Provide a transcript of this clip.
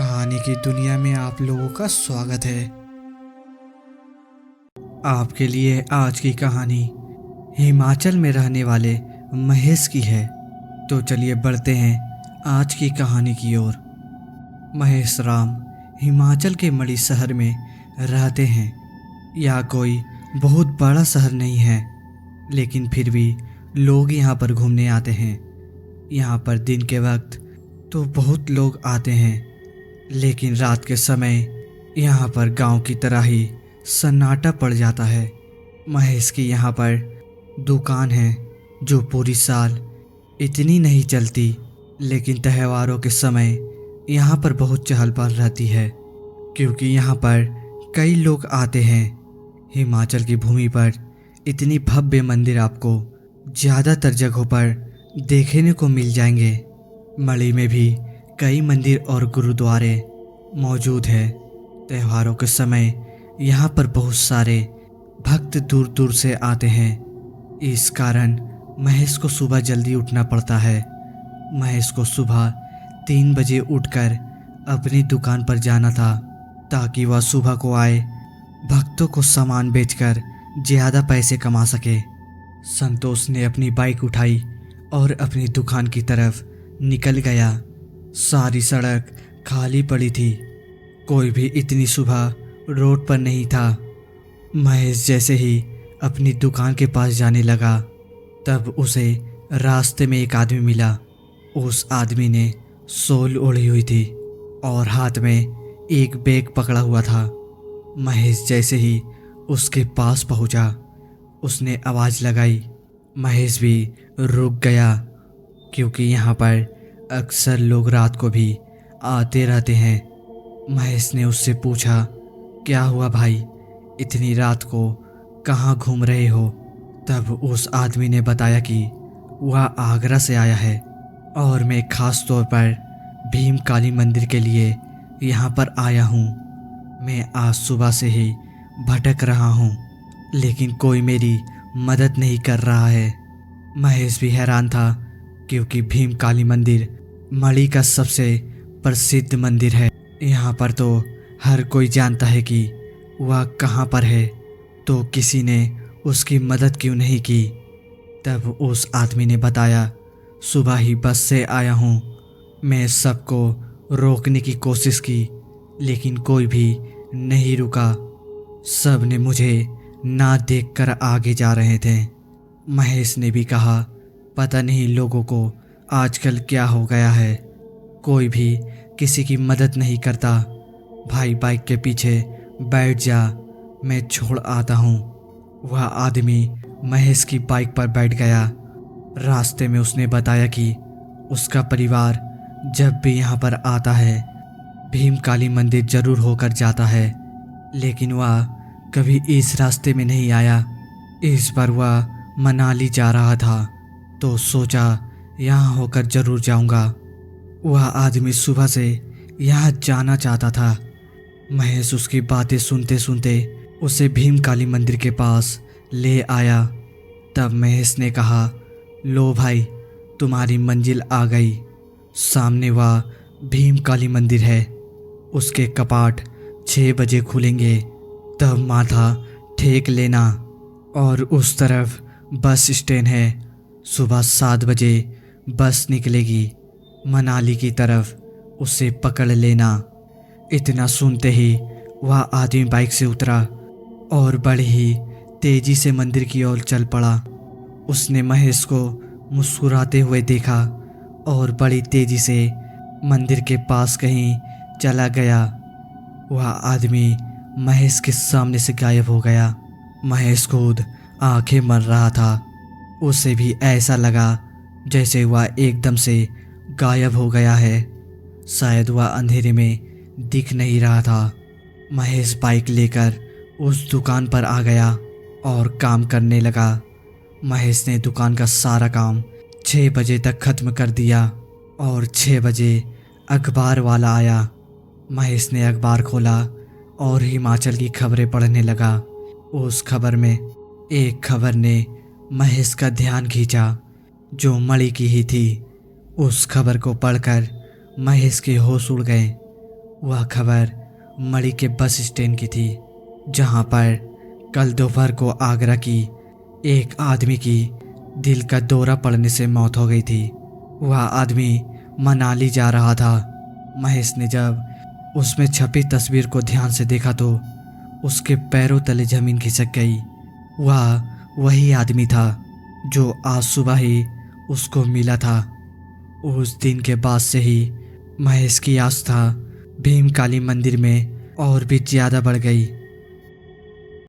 कहानी की दुनिया में आप लोगों का स्वागत है। आपके लिए आज की कहानी हिमाचल में रहने वाले महेश की है। तो चलिए बढ़ते हैं आज की कहानी की ओर। महेश राम हिमाचल के मढ़ी शहर में रहते हैं। यह कोई बहुत बड़ा शहर नहीं है, लेकिन फिर भी लोग यहाँ पर घूमने आते हैं। यहाँ पर दिन के वक्त तो बहुत लोग आते हैं, लेकिन रात के समय यहाँ पर गांव की तरह ही सन्नाटा पड़ जाता है। महेश की यहाँ पर दुकान है जो पूरी साल इतनी नहीं चलती, लेकिन त्योहारों के समय यहाँ पर बहुत चहल पहल रहती है, क्योंकि यहाँ पर कई लोग आते हैं। हिमाचल की भूमि पर इतनी भव्य मंदिर आपको ज़्यादातर जगहों पर देखने को मिल जाएंगे। मढ़ी में भी कई मंदिर और गुरुद्वारे मौजूद हैं। त्योहारों के समय यहाँ पर बहुत सारे भक्त दूर दूर से आते हैं। इस कारण महेश को सुबह जल्दी उठना पड़ता है। महेश को सुबह 3 बजे उठकर अपनी दुकान पर जाना था, ताकि वह सुबह को आए भक्तों को सामान बेचकर ज़्यादा पैसे कमा सके। संतोष ने अपनी बाइक उठाई और अपनी दुकान की तरफ निकल गया। सारी सड़क खाली पड़ी थी, कोई भी इतनी सुबह रोड पर नहीं था। महेश जैसे ही अपनी दुकान के पास जाने लगा, तब उसे रास्ते में एक आदमी मिला। उस आदमी ने शॉल ओढ़ी हुई थी और हाथ में एक बैग पकड़ा हुआ था। महेश जैसे ही उसके पास पहुंचा, उसने आवाज़ लगाई। महेश भी रुक गया, क्योंकि यहाँ पर अक्सर लोग रात को भी आते रहते हैं। महेश ने उससे पूछा, क्या हुआ भाई, इतनी रात को कहाँ घूम रहे हो? तब उस आदमी ने बताया कि वह आगरा से आया है और मैं ख़ास तौर पर भीम काली मंदिर के लिए यहाँ पर आया हूँ। मैं आज सुबह से ही भटक रहा हूँ, लेकिन कोई मेरी मदद नहीं कर रहा है। महेश भी हैरान था, क्योंकि भीम काली मंदिर मढ़ी का सबसे प्रसिद्ध मंदिर है। यहाँ पर तो हर कोई जानता है कि वह कहाँ पर है, तो किसी ने उसकी मदद क्यों नहीं की? तब उस आदमी ने बताया, सुबह ही बस से आया हूँ। मैं सबको रोकने की कोशिश की, लेकिन कोई भी नहीं रुका। सब ने मुझे ना देखकर आगे जा रहे थे। महेश ने भी कहा, पता नहीं लोगों को आजकल क्या हो गया है, कोई भी किसी की मदद नहीं करता। भाई बाइक के पीछे बैठ जा, मैं छोड़ आता हूँ। वह आदमी महेश की बाइक पर बैठ गया। रास्ते में उसने बताया कि उसका परिवार जब भी यहाँ पर आता है, भीम काली मंदिर जरूर होकर जाता है, लेकिन वह कभी इस रास्ते में नहीं आया। इस बार वह मनाली जा रहा था, तो सोचा यहाँ होकर जरूर जाऊंगा। वह आदमी सुबह से यहाँ जाना चाहता था। महेश उसकी बातें सुनते सुनते उसे भीम काली मंदिर के पास ले आया। तब महेश ने कहा, लो भाई, तुम्हारी मंजिल आ गई। सामने वह भीम काली मंदिर है। उसके कपाट 6 बजे खुलेंगे, तब माथा टेक लेना। और उस तरफ बस स्टैंड है। सुबह 7 बजे बस निकलेगी मनाली की तरफ, उसे पकड़ लेना। इतना सुनते ही वह आदमी बाइक से उतरा और बड़ी ही तेजी से मंदिर की ओर चल पड़ा। उसने महेश को मुस्कुराते हुए देखा और बड़ी तेजी से मंदिर के पास कहीं चला गया। वह आदमी महेश के सामने से गायब हो गया। महेश खुद आंखें मल रहा था। उसे भी ऐसा लगा जैसे वह एकदम से गायब हो गया है। शायद वह अंधेरे में दिख नहीं रहा था। महेश बाइक लेकर उस दुकान पर आ गया और काम करने लगा। महेश ने दुकान का सारा काम 6 बजे तक ख़त्म कर दिया और 6 बजे अखबार वाला आया। महेश ने अखबार खोला और हिमाचल की खबरें पढ़ने लगा। उस खबर में एक खबर ने महेश का ध्यान खींचा, जो मढ़ी की ही थी। उस खबर को पढ़कर महेश के होश उड़ गए। वह खबर मणि के बस स्टैंड की थी, जहां पर कल दोपहर को आगरा की एक आदमी की दिल का दौरा पड़ने से मौत हो गई थी। वह आदमी मनाली जा रहा था। महेश ने जब उसमें छपी तस्वीर को ध्यान से देखा तो उसके पैरों तले जमीन खिसक गई। वह वही आदमी था जो आज सुबह ही उसको मिला था। उस दिन के बाद से ही महेश की आस्था भीम काली मंदिर में और भी ज्यादा बढ़ गई।